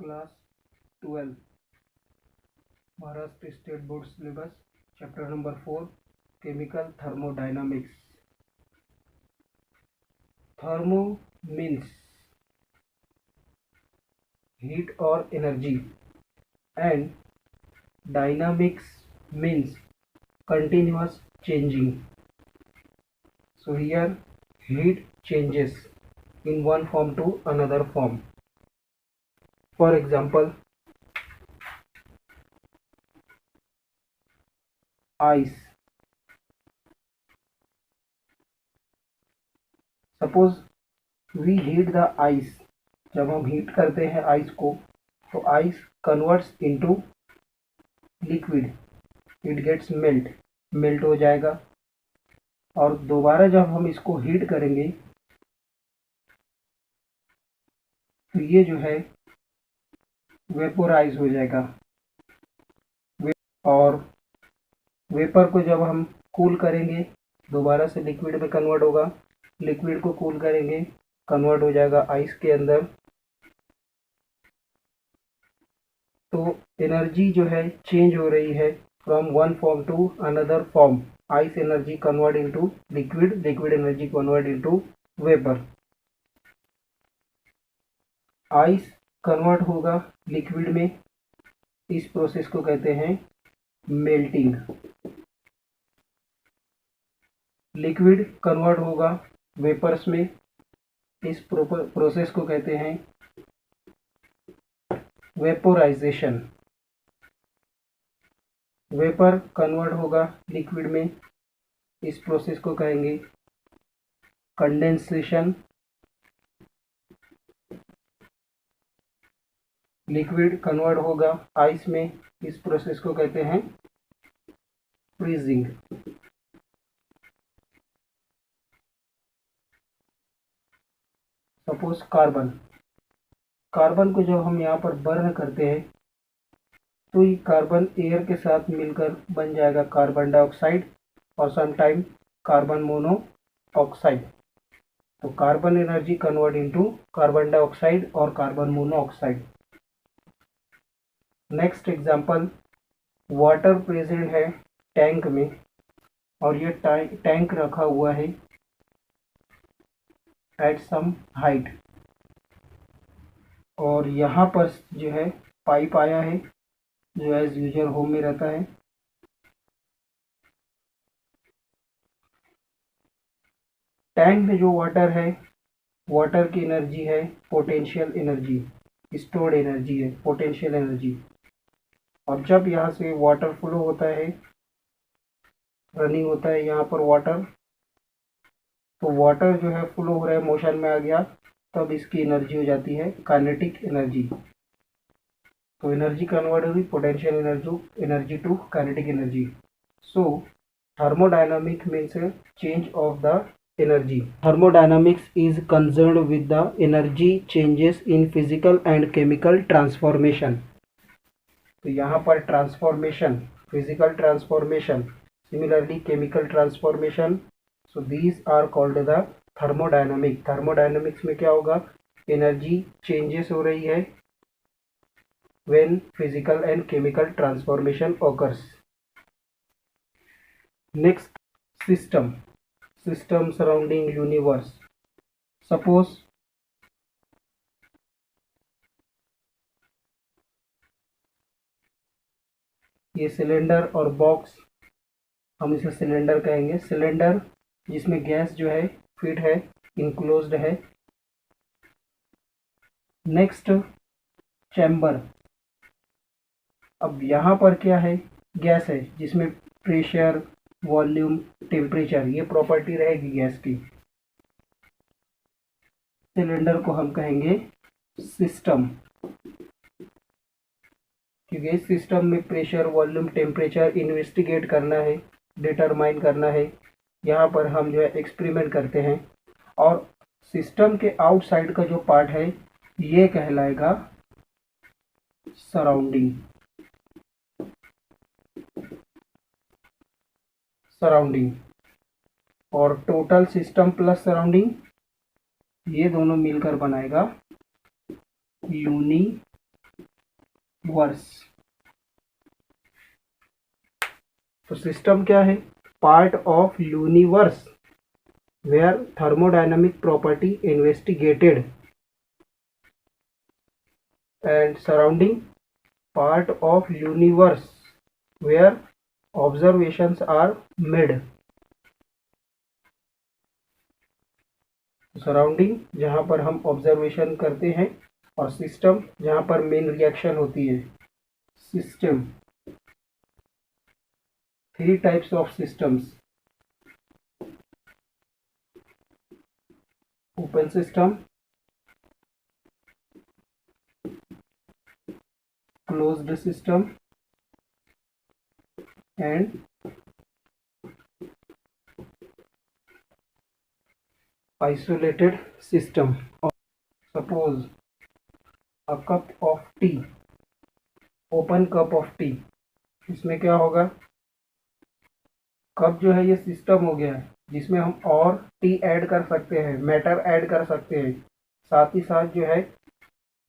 Class 12 Maharashtra state board syllabus chapter number 4 chemical thermodynamics. Thermo means heat or energy and dynamics means continuous changing. So here heat changes in one form to another form. For example, ice. Suppose we heat the ice. जब हम heat करते हैं ice को तो ice converts into liquid, it gets melt हो जाएगा और दोबारा जब हम इसको हीट करेंगे तो ये जो है वेपोराइज हो जाएगा और वेपर को जब हम कूल करेंगे दोबारा से लिक्विड में कन्वर्ट होगा, लिक्विड को कूल करेंगे कन्वर्ट हो जाएगा आइस के अंदर। तो एनर्जी जो है चेंज हो रही है from one form to another form. Ice energy convert into liquid, liquid energy convert into vapour. Ice convert होगा लिक्विड में, इस प्रोसेस को कहते हैं मेल्टिंग। लिक्विड कन्वर्ट होगा वेपर्स में, इस प्रोसेस को कहते हैं वेपोराइजेशन। वेपर कन्वर्ट होगा लिक्विड में, इस प्रोसेस को कहेंगे कंडेंसेशन। लिक्विड कन्वर्ट होगा आइस में, इस प्रोसेस को कहते हैं फ्रीजिंग। सपोज कार्बन को जब हम यहाँ पर बर्न करते हैं तो ये कार्बन एयर के साथ मिलकर बन जाएगा कार्बन डाइऑक्साइड और समटाइम कार्बन मोनोऑक्साइड। तो carbon energy convert into carbon dioxide और carbon monoxide. Next example, water present है टैंक में और ये टैंक रखा हुआ है एट सम हाइट और यहाँ पर जो है पाइप आया है जो एज यूजर होम में रहता है। टैंक में जो वाटर है, वाटर की एनर्जी है पोटेंशियल एनर्जी, स्टोर्ड एनर्जी है पोटेंशियल एनर्जी। और जब यहाँ से वाटर फ्लो होता है, रनिंग होता है यहाँ पर वाटर, तो वाटर जो है फ्लो हो रहा है, मोशन में आ गया, तब इसकी एनर्जी हो जाती है काइनेटिक एनर्जी। तो एनर्जी कन्वर्ट हुई potential energy to kinetic energy. So thermodynamic means change of the energy. Thermodynamics is concerned with the energy changes in physical and chemical transformation. तो यहाँ पर transformation, physical transformation, similarly chemical transformation, so these are called the thermodynamic. Thermodynamics में क्या होगा, energy changes हो रही है when physical and chemical transformation occurs. Next, system surrounding universe. Suppose ये सिलेंडर और बॉक्स, हम इसे सिलेंडर कहेंगे। सिलेंडर जिसमें गैस जो है फिट है, इनक्लोज्ड है। Next, chamber. अब यहाँ पर क्या है, गैस है जिसमें प्रेशर, वॉल्यूम, टेम्परेचर, ये प्रॉपर्टी रहेगी गैस की। सिलेंडर को हम कहेंगे सिस्टम, क्योंकि इस सिस्टम में प्रेशर, वॉल्यूम, टेम्परेचर इन्वेस्टिगेट करना है, डिटरमाइन करना है। यहाँ पर हम जो है एक्सपेरिमेंट करते हैं और सिस्टम के आउटसाइड का जो पार्ट है ये कहलाएगा सराउंडिंग। और टोटल सिस्टम प्लस सराउंडिंग ये दोनों मिलकर बनाएगा यूनिवर्स। वर्स। तो सिस्टम क्या है? Part of universe where thermodynamic property investigated, and surrounding part of universe where observations are made। Surrounding जहाँ पर हम ऑब्जर्वेशन करते हैं, और सिस्टम जहाँ पर मेन रिएक्शन होती है। System, three types of systems: open system, closed system and isolated system। Suppose a cup of tea, open cup of tea, इसमें क्या होगा? कप जो है ये सिस्टम हो गया है जिसमें हम और टी ऐड कर सकते हैं, मैटर ऐड कर सकते हैं। साथ ही साथ जो है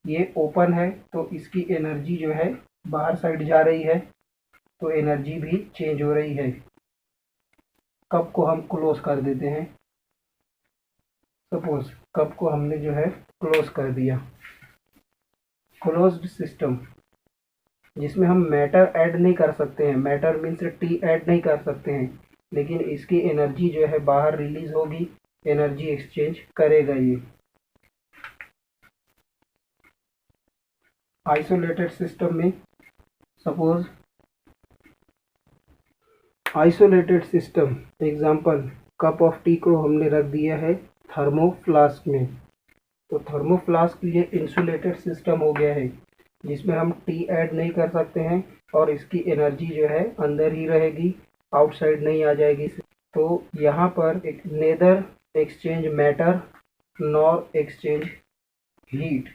ये ओपन है तो इसकी एनर्जी जो है बाहर साइड जा रही है, तो एनर्जी भी चेंज हो रही है। कप को हम क्लोज कर देते हैं। सपोज कप को हमने जो है क्लोज कर दिया। क्लोज्ड सिस्टम जिसमें हम मैटर ऐड नहीं कर सकते हैं, मैटर मीन्स टी ऐड नहीं कर सकते हैं, लेकिन इसकी एनर्जी जो है बाहर रिलीज होगी, एनर्जी एक्सचेंज करेगा ये। आइसोलेटेड सिस्टम में, suppose isolated system example, cup of T को हमने रख दिया है थर्मोफ्लास्क में, तो थर्मोफ्लास्क ये इंसुलेटेड सिस्टम हो गया है जिसमें हम टी ऐड नहीं कर सकते हैं और इसकी एनर्जी जो है अंदर ही रहेगी, आउटसाइड नहीं आ जाएगी। तो यहाँ पर एक neither exchange matter nor exchange heat.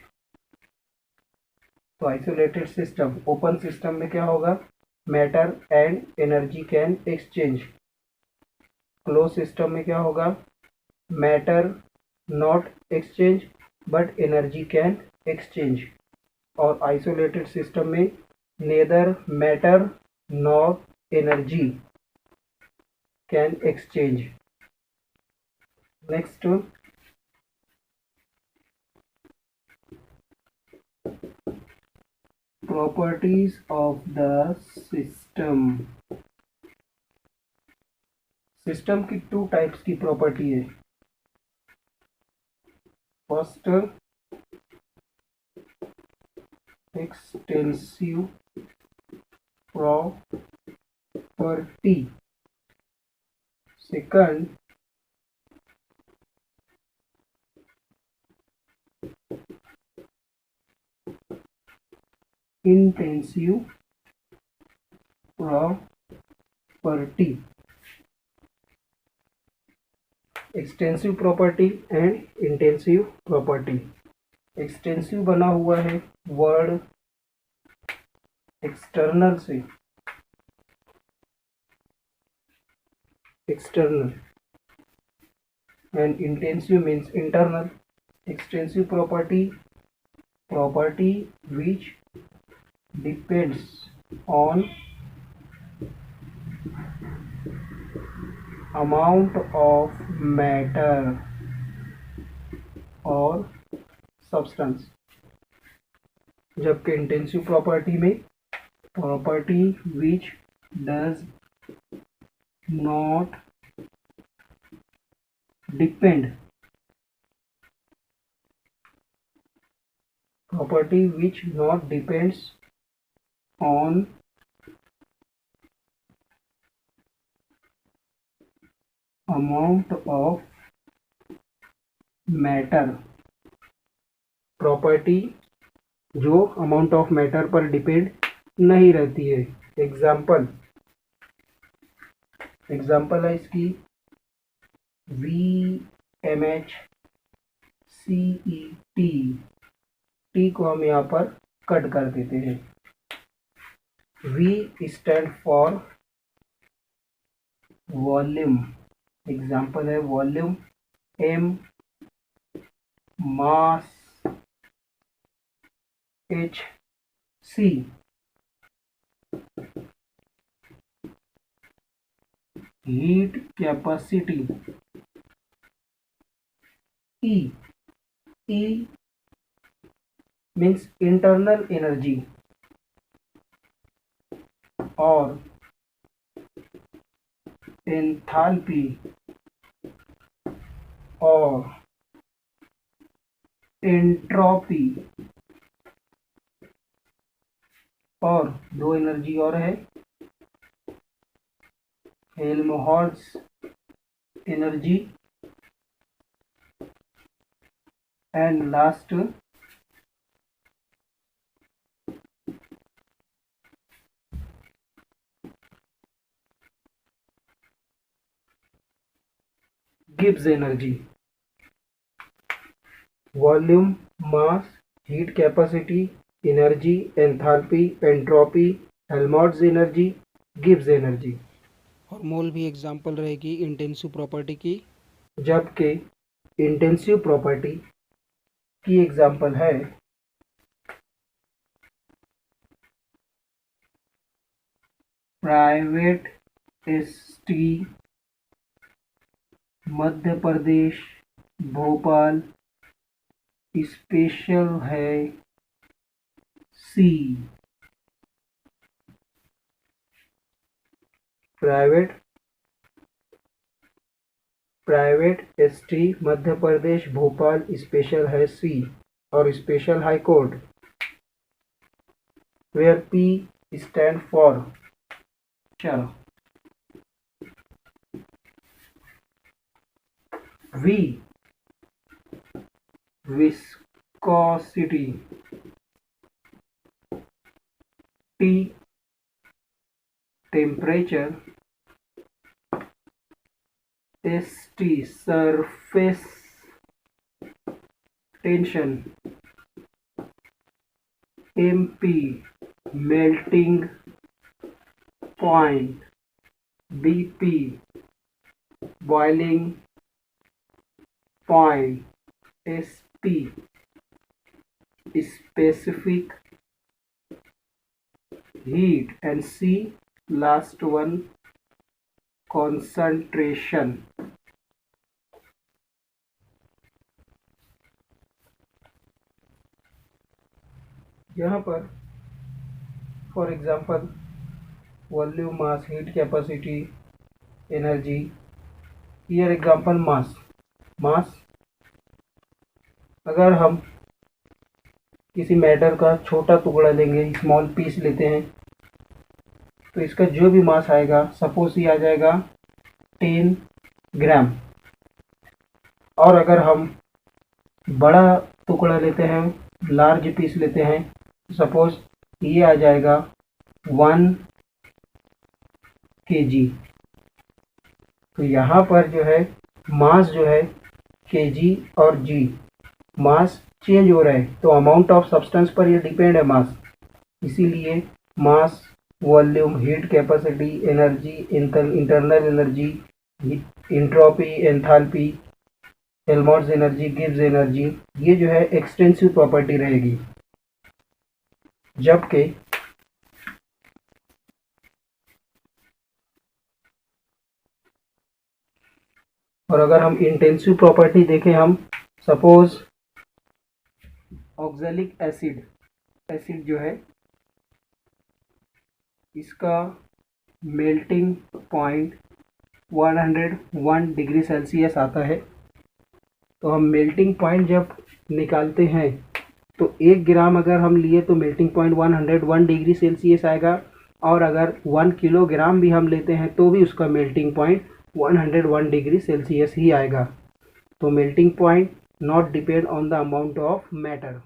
तो आइसोलेटेड सिस्टम, ओपन सिस्टम में क्या होगा? Matter and energy can exchange. Close system में क्या होगा? Matter not exchange but energy can exchange. और आइसोलेटेड सिस्टम में neither matter nor energy can exchange. Next, properties of the system. System की two types की प्रॉपर्टी है। First, extensive property. Second, intensive property. Extensive property and intensive property. Extensive बना हुआ है word external से, external, and intensive means internal. Extensive property, property which depends on amount of matter or substance। जबकि intensive property में property which does not depend, property which not depends on amount of matter। Property जो amount of matter पर depend नहीं रहती है। Example है इसकी VMHCET। T को हम यहाँ पर कट कर देते हैं। V stand for volume, example है वॉल्यूम। M मास, H सी, हीट कैपेसिटी, ई, ई मीन्स इंटरनल एनर्जी, और एंथैल्पी और एंट्रोपी, और दो एनर्जी और है, Helmholtz energy and last Gibbs energy. Volume, mass, heat capacity, energy, enthalpy, entropy, Helmholtz energy, Gibbs energy. और मोल भी example रहेगी इंटेंसिव प्रॉपर्टी की। जबकि इंटेंसिव प्रॉपर्टी की एग्जांपल है private ST, Madhya Pradesh, Bhopal, special है सी। Private ST, Madhya Pradesh, Bhopal, special है सी, और special high court, where P stand for V, viscosity, T, temperature, ST, surface tension, MP, melting point, BP, boiling point, SP, specific heat, and C last one concentration। यहाँ पर for example volume, mass, heat capacity, energy. Here example mass, अगर हम किसी matter का छोटा टुकड़ा लेंगे, small piece लेते हैं, तो इसका जो भी मास आएगा, सपोज ये आ जाएगा 10 ग्राम। और अगर हम बड़ा टुकड़ा लेते हैं, लार्ज पीस लेते हैं, सपोज ये आ जाएगा 1 kg। तो यहाँ पर जो है मास जो है kg और g, मास चेंज हो रहा है, तो अमाउंट ऑफ सब्सटेंस पर ये डिपेंड है मास। इसीलिए mass, volume, heat capacity, energy, internal energy, entropy, enthalpy, Helmholtz energy, Gibbs energy, ये जो है एक्सटेंसिव प्रॉपर्टी रहेगी। जबकि और अगर हम इंटेंसिव प्रॉपर्टी देखें, हम सपोज ऑक्सैलिक एसिड जो है, इसका मेल्टिंग पॉइंट 101 डिग्री सेल्सियस आता है। तो हम मेल्टिंग पॉइंट जब निकालते हैं, तो 1 ग्राम अगर हम लिए तो मेल्टिंग पॉइंट 101 डिग्री सेल्सियस आएगा, और अगर 1 किलोग्राम भी हम लेते हैं तो भी उसका मेल्टिंग पॉइंट 101 डिग्री सेल्सियस ही आएगा। तो melting point not depend on the amount of matter.